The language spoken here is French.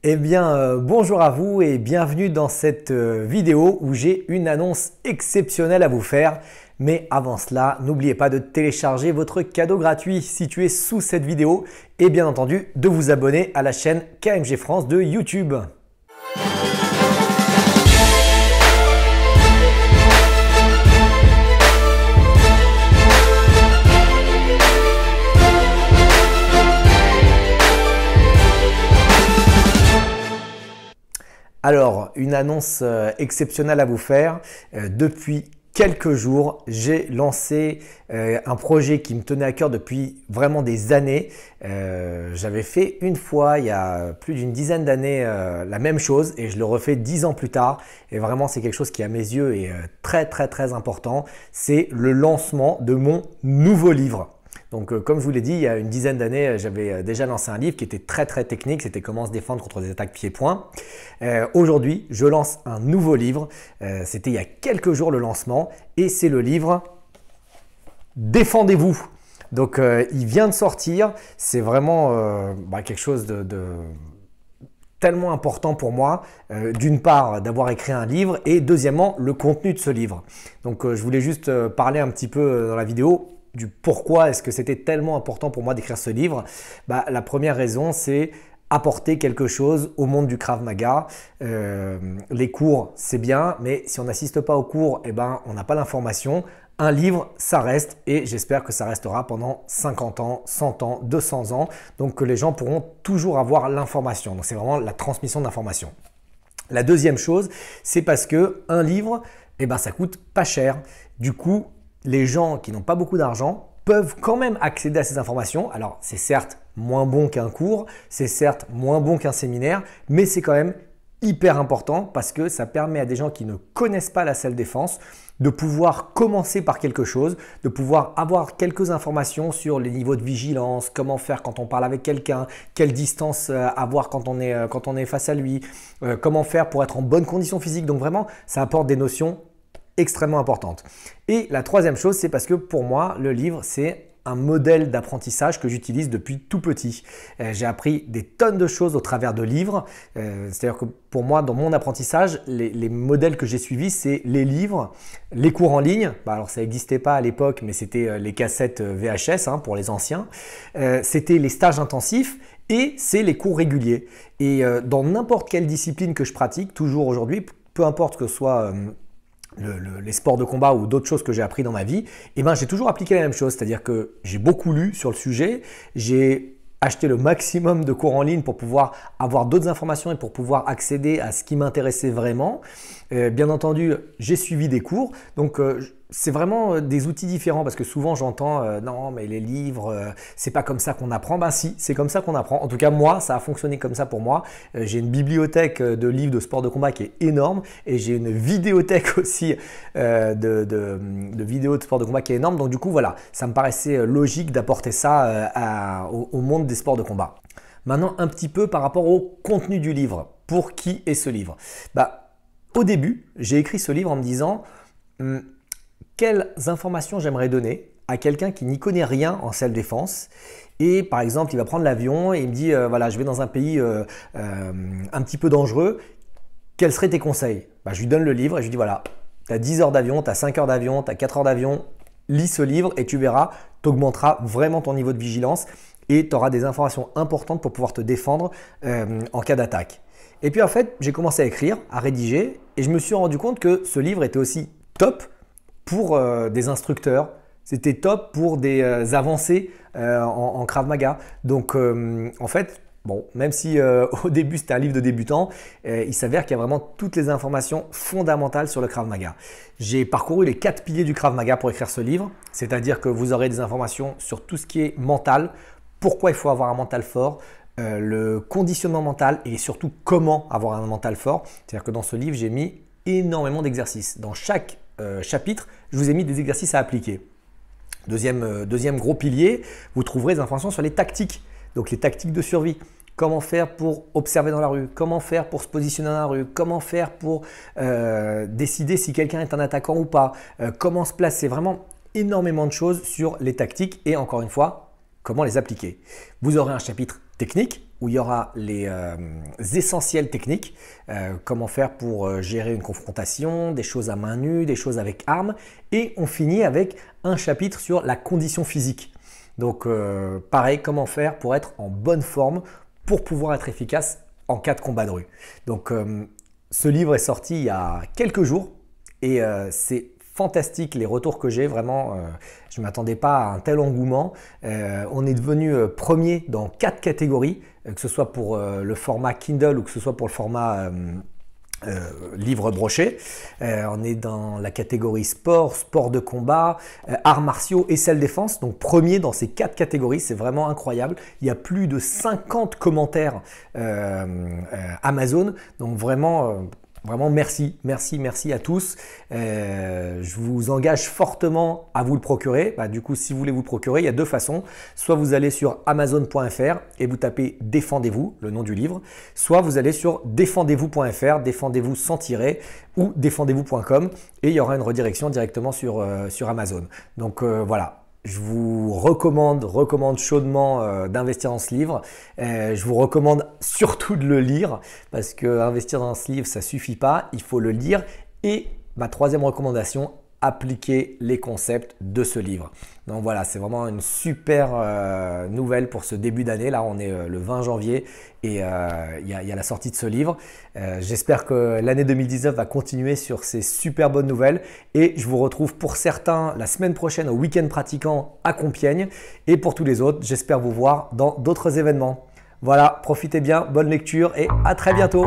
Eh bien, bonjour à vous et bienvenue dans cette vidéo où j'ai une annonce exceptionnelle à vous faire. Mais avant cela, n'oubliez pas de télécharger votre cadeau gratuit situé sous cette vidéo et bien entendu de vous abonner à la chaîne KMG France de YouTube. Alors, une annonce exceptionnelle à vous faire. Depuis quelques jours, j'ai lancé un projet qui me tenait à cœur depuis vraiment des années. J'avais fait une fois, il y a plus d'une dizaine d'années, la même chose et je le refais 10 ans plus tard. Et vraiment, c'est quelque chose qui, à mes yeux, est très important. C'est le lancement de mon nouveau livre. Donc, comme je vous l'ai dit, il y a une dizaine d'années, j'avais déjà lancé un livre qui était très technique. C'était comment se défendre contre des attaques pieds-poings. Aujourd'hui, je lance un nouveau livre. C'était il y a quelques jours le lancement et c'est le livre Défendez-vous. Donc, il vient de sortir. C'est vraiment quelque chose de tellement important pour moi, d'une part d'avoir écrit un livre et deuxièmement le contenu de ce livre. Donc, je voulais juste parler un petit peu dans la vidéo du pourquoi est-ce que c'était tellement important pour moi d'écrire ce livre. La première raison, c'est apporter quelque chose au monde du Krav Maga. Les cours, c'est bien, mais si on n'assiste pas aux cours, on n'a pas l'information. Un livre, ça reste et j'espère que ça restera pendant 50 ans, 100 ans, 200 ans. Donc que les gens pourront toujours avoir l'information. Donc c'est vraiment la transmission d'informations. La deuxième chose, c'est parce que un livre, ça coûte pas cher. Du coup, les gens qui n'ont pas beaucoup d'argent peuvent quand même accéder à ces informations. Alors, c'est certes moins bon qu'un cours, c'est certes moins bon qu'un séminaire, mais c'est quand même hyper important parce que ça permet à des gens qui ne connaissent pas la self-défense de pouvoir commencer par quelque chose, de pouvoir avoir quelques informations sur les niveaux de vigilance, comment faire quand on parle avec quelqu'un, quelle distance avoir quand on est face à lui, comment faire pour être en bonne condition physique. Donc vraiment, ça apporte des notions extrêmement importante. Et la troisième chose, c'est parce que pour moi, le livre, c'est un modèle d'apprentissage que j'utilise depuis tout petit. J'ai appris des tonnes de choses au travers de livres. C'est-à-dire que pour moi, dans mon apprentissage, les modèles que j'ai suivis, c'est les livres, les cours en ligne. Alors, ça n'existait pas à l'époque, mais c'était les cassettes VHS pour les anciens. C'était les stages intensifs et c'est les cours réguliers. Et dans n'importe quelle discipline que je pratique, toujours aujourd'hui, peu importe que ce soit les sports de combat ou d'autres choses que j'ai appris dans ma vie, j'ai toujours appliqué la même chose. C'est-à-dire que j'ai beaucoup lu sur le sujet, j'ai acheté le maximum de cours en ligne pour pouvoir avoir d'autres informations et pour pouvoir accéder à ce qui m'intéressait vraiment. Bien entendu, j'ai suivi des cours. Donc, c'est vraiment des outils différents parce que souvent j'entends non mais les livres c'est pas comme ça qu'on apprend. Si, c'est comme ça qu'on apprend. En tout cas moi ça a fonctionné comme ça pour moi. J'ai une bibliothèque de livres de sport de combat qui est énorme et j'ai une vidéothèque aussi de vidéos de sport de combat qui est énorme. Donc du coup voilà, ça me paraissait logique d'apporter ça au monde des sports de combat. Maintenant un petit peu par rapport au contenu du livre. Pour qui est ce livre? Au début j'ai écrit ce livre en me disant quelles informations j'aimerais donner à quelqu'un qui n'y connaît rien en self-défense et par exemple il va prendre l'avion et il me dit voilà je vais dans un pays un petit peu dangereux, quels seraient tes conseils? Je lui donne le livre et je lui dis voilà, tu as 10 heures d'avion, tu as 5 heures d'avion, tu as 4 heures d'avion, lis ce livre et tu verras, tu augmenteras vraiment ton niveau de vigilance et tu auras des informations importantes pour pouvoir te défendre en cas d'attaque. Et puis en fait j'ai commencé à écrire, à rédiger et je me suis rendu compte que ce livre était aussi top pour des instructeurs, c'était top pour des avancées en Krav Maga. Donc en fait, même si au début c'était un livre de débutants, il s'avère qu'il y a vraiment toutes les informations fondamentales sur le Krav Maga. J'ai parcouru les 4 piliers du Krav Maga pour écrire ce livre, c'est-à-dire que vous aurez des informations sur tout ce qui est mental, pourquoi il faut avoir un mental fort, le conditionnement mental et surtout comment avoir un mental fort. C'est-à-dire que dans ce livre, j'ai mis énormément d'exercices. Dans chaque chapitre, je vous ai mis des exercices à appliquer. Deuxième gros pilier, vous trouverez des informations sur les tactiques. Donc les tactiques de survie. Comment faire pour observer dans la rue? Comment faire pour se positionner dans la rue? Comment faire pour décider si quelqu'un est un attaquant ou pas? Comment se placer? Vraiment énormément de choses sur les tactiques et encore une fois, comment les appliquer. Vous aurez un chapitre technique où il y aura les essentiels techniques, comment faire pour gérer une confrontation, des choses à main nue, des choses avec armes, et on finit avec un chapitre sur la condition physique. Donc pareil, comment faire pour être en bonne forme, pour pouvoir être efficace en cas de combat de rue. Donc ce livre est sorti il y a quelques jours et c'est fantastique les retours que j'ai, vraiment je ne m'attendais pas à un tel engouement. On est devenu premier dans 4 catégories, que ce soit pour le format Kindle ou que ce soit pour le format livre broché. On est dans la catégorie sport, sport de combat, arts martiaux et self-défense. Donc premier dans ces 4 catégories, c'est vraiment incroyable. Il y a plus de 50 commentaires Amazon. Donc vraiment merci à tous. Je vous engage fortement à vous le procurer. Du coup, si vous voulez vous le procurer, il y a 2 façons. Soit vous allez sur amazon.fr et vous tapez « Défendez-vous », le nom du livre. Soit vous allez sur défendez-vous.fr, défendez-vous sans tirer, ou défendez-vous.com et il y aura une redirection directement sur Amazon. Donc voilà. Je vous recommande chaudement d'investir dans ce livre. Je vous recommande surtout de le lire parce que investir dans ce livre, ça ne suffit pas. Il faut le lire. Et ma 3e recommandation, appliquer les concepts de ce livre. Donc voilà, c'est vraiment une super nouvelle pour ce début d'année. Là, on est le 20 janvier et il y a la sortie de ce livre. J'espère que l'année 2019 va continuer sur ces super bonnes nouvelles et je vous retrouve pour certains la semaine prochaine au Week-end Pratiquant à Compiègne et pour tous les autres, j'espère vous voir dans d'autres événements. Voilà, profitez bien, bonne lecture et à très bientôt.